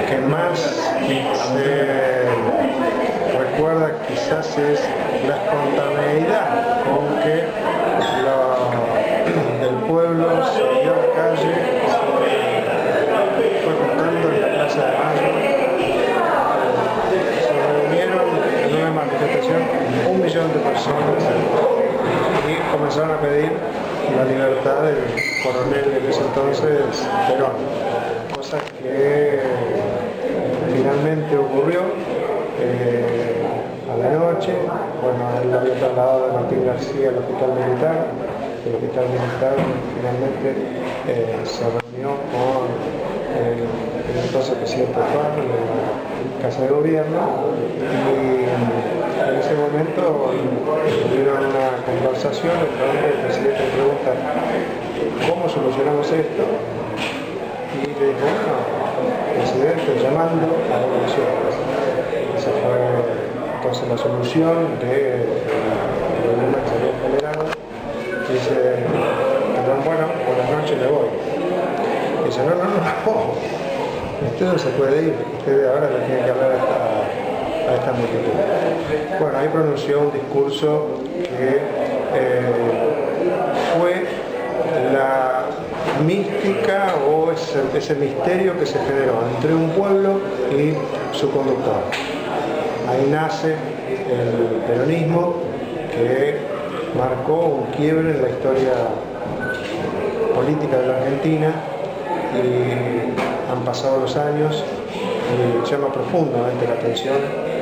que más se recuerda quizás es la espontaneidad con que el pueblo salió a la calle, fue contando en la Plaza de Mayo, se reunieron en una manifestación 1 millón de personas y comenzaron a pedir la libertad del coronel de ese entonces, Perón, cosa que finalmente ocurrió a la noche. Bueno, él lo había trasladado de Martín García al hospital militar. El hospital militar finalmente se reunió con el entonces presidente Paz en la Casa de Gobierno, y en ese momento tuvieron una conversación en donde el presidente le pregunta ¿cómo solucionamos esto? Y le dijo, bueno, presidente, llamando a la elección. Esa fue entonces la solución del problema que se había generado. Dice, bueno, buenas noches, me voy. Dice, no, usted no se puede ir, usted ahora le tiene que hablar a esta multitud. Bueno, ahí pronunció un discurso que fue la mística o ese misterio que se generó entre un pueblo y su conductor. Ahí nace el peronismo, que marcó un quiebre en la historia política de la Argentina, y han pasado los años y llama profundamente la atención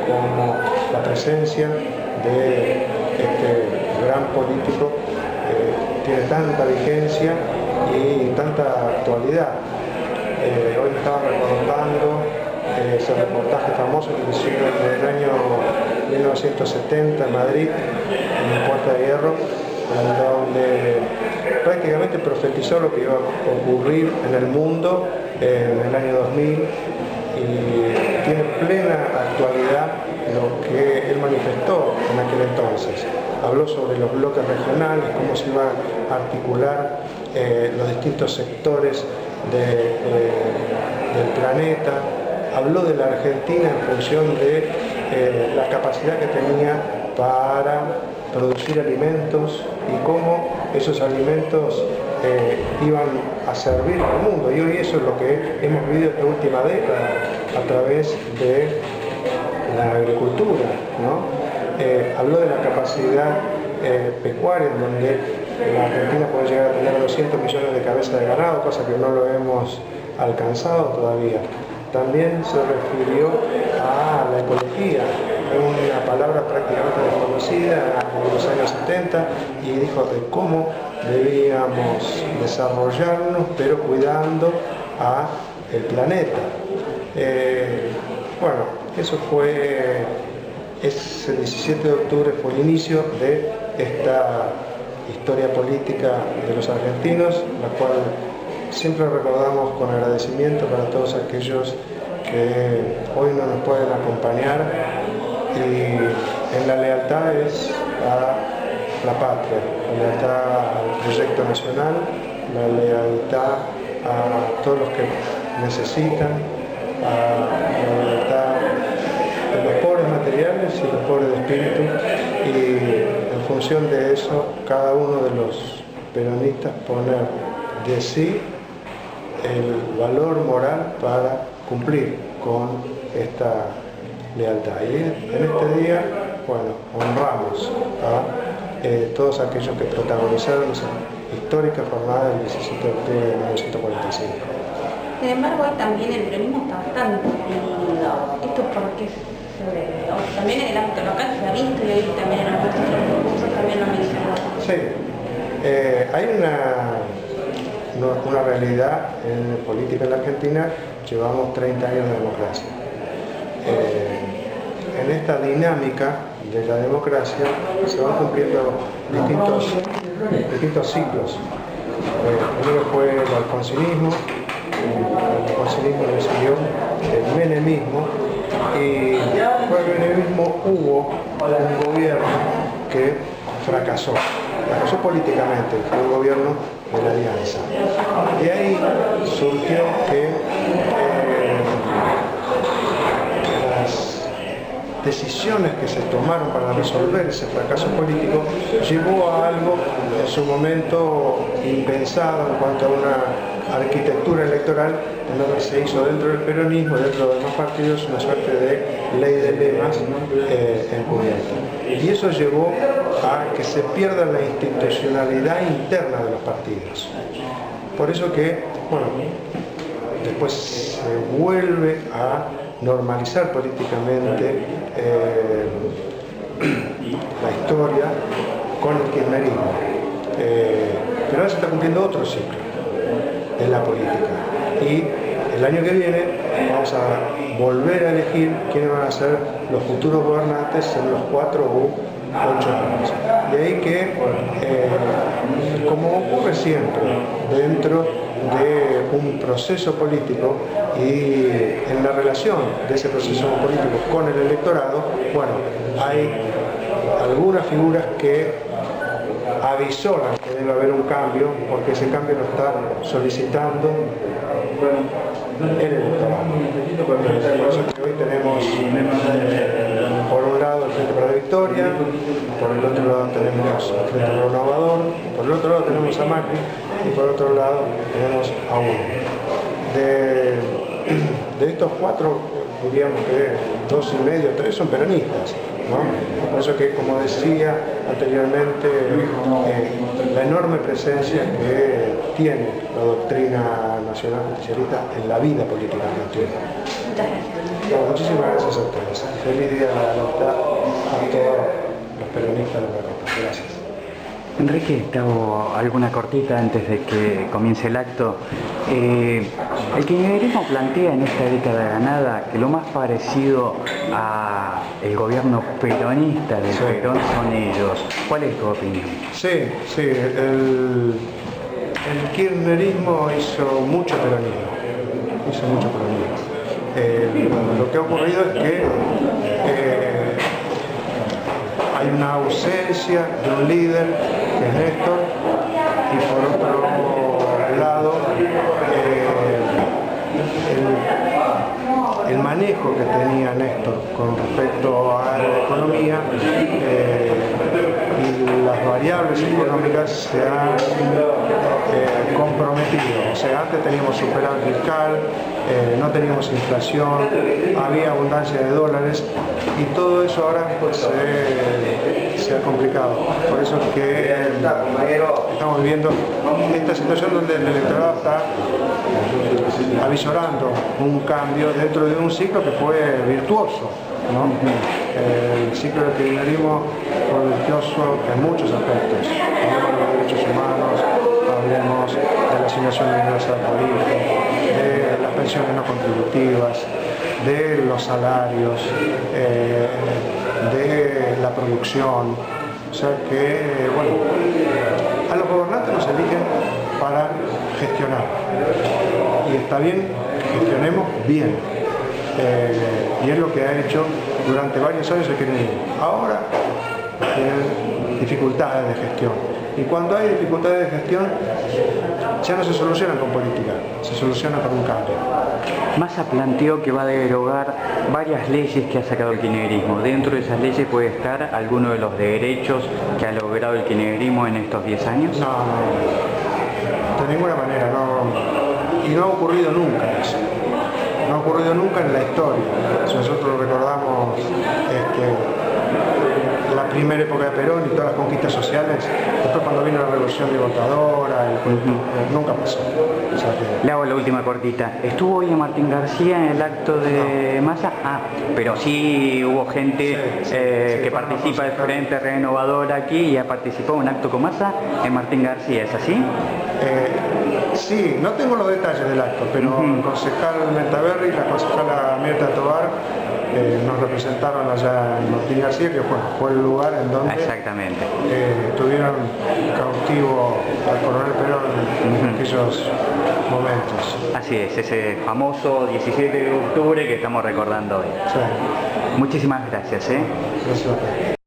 como la presencia de este gran político tiene tanta vigencia y tanta actualidad. Hoy me estaba recordando ese reportaje famoso que hicieron en el año 1970 en Madrid, en Puerta de Hierro, en donde prácticamente profetizó lo que iba a ocurrir en el mundo en el año 2000, y tiene plena actualidad lo que él manifestó en aquel entonces. Habló sobre los bloques regionales, cómo se iban a articular los distintos sectores del planeta. Habló de la Argentina en función de la capacidad que tenía para producir alimentos y cómo esos alimentos iban a servir al mundo. Y hoy eso es lo que hemos vivido esta última década a través de la agricultura, ¿no? Habló de la capacidad pecuaria, en donde la Argentina puede llegar a tener 200 millones de cabezas de ganado, cosa que no lo hemos alcanzado todavía. También se refirió a la ecología, una palabra prácticamente desconocida en los años 70, y dijo de cómo debíamos desarrollarnos, pero cuidando al planeta. Bueno, eso fue, el 17 de octubre fue el inicio de esta historia política de los argentinos, la cual siempre recordamos con agradecimiento para todos aquellos que hoy no nos pueden acompañar, y en la lealtad es a la patria, la lealtad al proyecto nacional, la lealtad a todos los que necesitan, a la lealtad de los pobres materiales y los pobres de espíritu, y en función de eso cada uno de los peronistas poner de sí el valor moral para cumplir con esta lealtad. Y en este día, bueno, honramos a todos aquellos que protagonizaron esa histórica jornada del 17 de octubre de 1945. Sin embargo, hoy también el peronismo está bastante dividido. ¿Esto por qué se debe? También en el ámbito local se ha visto, y hoy también en los discursos también lo mencionado. Sí, hay una realidad en la política en la Argentina. Llevamos 30 años de democracia. En esta dinámica de la democracia se van cumpliendo distintos ciclos. Primero fue el alfonsinismo le siguió el menemismo, y por el menemismo hubo un gobierno que fracasó políticamente, fue el gobierno de la Alianza. De ahí surgió que decisiones que se tomaron para resolver ese fracaso político llevó a algo en su momento impensado en cuanto a una arquitectura electoral, en lo que se hizo dentro del peronismo y dentro de los demás partidos una suerte de ley de lemas encubierta. Y eso llevó a que se pierda la institucionalidad interna de los partidos. Por eso que, bueno, después se vuelve a normalizar políticamente la historia con el kirchnerismo. Pero ahora se está cumpliendo otro ciclo en la política. Y el año que viene vamos a volver a elegir quiénes van a ser los futuros gobernantes en los 4 u 8 años. De ahí que, como ocurre siempre dentro de un proceso político y en la relación de ese proceso político con el electorado, bueno, hay algunas figuras que avisoran que debe haber un cambio, porque ese cambio lo está solicitando el electorado. Por eso que hoy tenemos, por un lado, el Frente para la Victoria, por el otro lado tenemos el Frente Renovador, por el otro lado tenemos a Macri y por otro lado tenemos a uno. De estos 4, diríamos que 2 y medio, 3 son peronistas, ¿no? Por eso que, como decía anteriormente, la enorme presencia que tiene la doctrina nacional justicialista en la vida política argentina. Bueno, muchísimas gracias a ustedes. Feliz día de la libertad a todos los peronistas de la Copa. Gracias. Enrique, te hago alguna cortita antes de que comience el acto. El kirchnerismo plantea en esta década ganada que lo más parecido a el gobierno peronista del Perón son ellos. ¿Cuál es tu opinión? Sí, el kirchnerismo hizo mucho peronismo. Lo que ha ocurrido es que hay una ausencia de un líder, que es Néstor, y por otro lado, el manejo que tenía Néstor con respecto a la economía y las variables económicas se han comprometido. O sea, antes teníamos superávit fiscal, no teníamos inflación, había abundancia de dólares y todo eso ahora pues, se ha complicado. Por eso es que estamos viviendo esta situación donde el electorado está avisorando un cambio dentro de un ciclo que fue virtuoso, ¿no? El ciclo del kirchnerismo fue virtuoso en muchos aspectos. Hablemos de los derechos humanos, hablemos de la asignación universal por hijo, de las pensiones no contributivas, de los salarios, de la producción. O sea que, bueno, a los gobernantes nos eligen para gestionar. Y está bien, gestionemos bien. Y es lo que ha hecho durante varios años el kirchnerismo. Ahora tienen dificultades de gestión. Y cuando hay dificultades de gestión, ya no se solucionan con política, se solucionan con un cambio. Massa planteó que va a derogar varias leyes que ha sacado el kirchnerismo. Dentro de esas leyes puede estar alguno de los derechos que ha logrado el kirchnerismo en estos 10 años. No, de ninguna manera, no. Y no ha ocurrido nunca eso. No ha ocurrido nunca en la historia. Si nosotros recordamos la primera época de Perón y todas las conquistas sociales, después cuando vino la revolución libertadora, nunca pasó. O sea que... Le hago la última cortita. ¿Estuvo hoy Martín García en el acto de Massa? Ah, pero sí hubo gente que participa del Frente Renovador aquí y ha participado en un acto con Massa en Martín García, ¿es así? Sí, no tengo los detalles del acto, pero el concejal Mentaverri y la concejala Mirta Tobar nos representaron allá en Martín García, que fue el lugar en donde tuvieron cautivo al coronel Perón en aquellos momentos. Así es, ese famoso 17 de octubre que estamos recordando hoy. Sí. Muchísimas gracias. Gracias.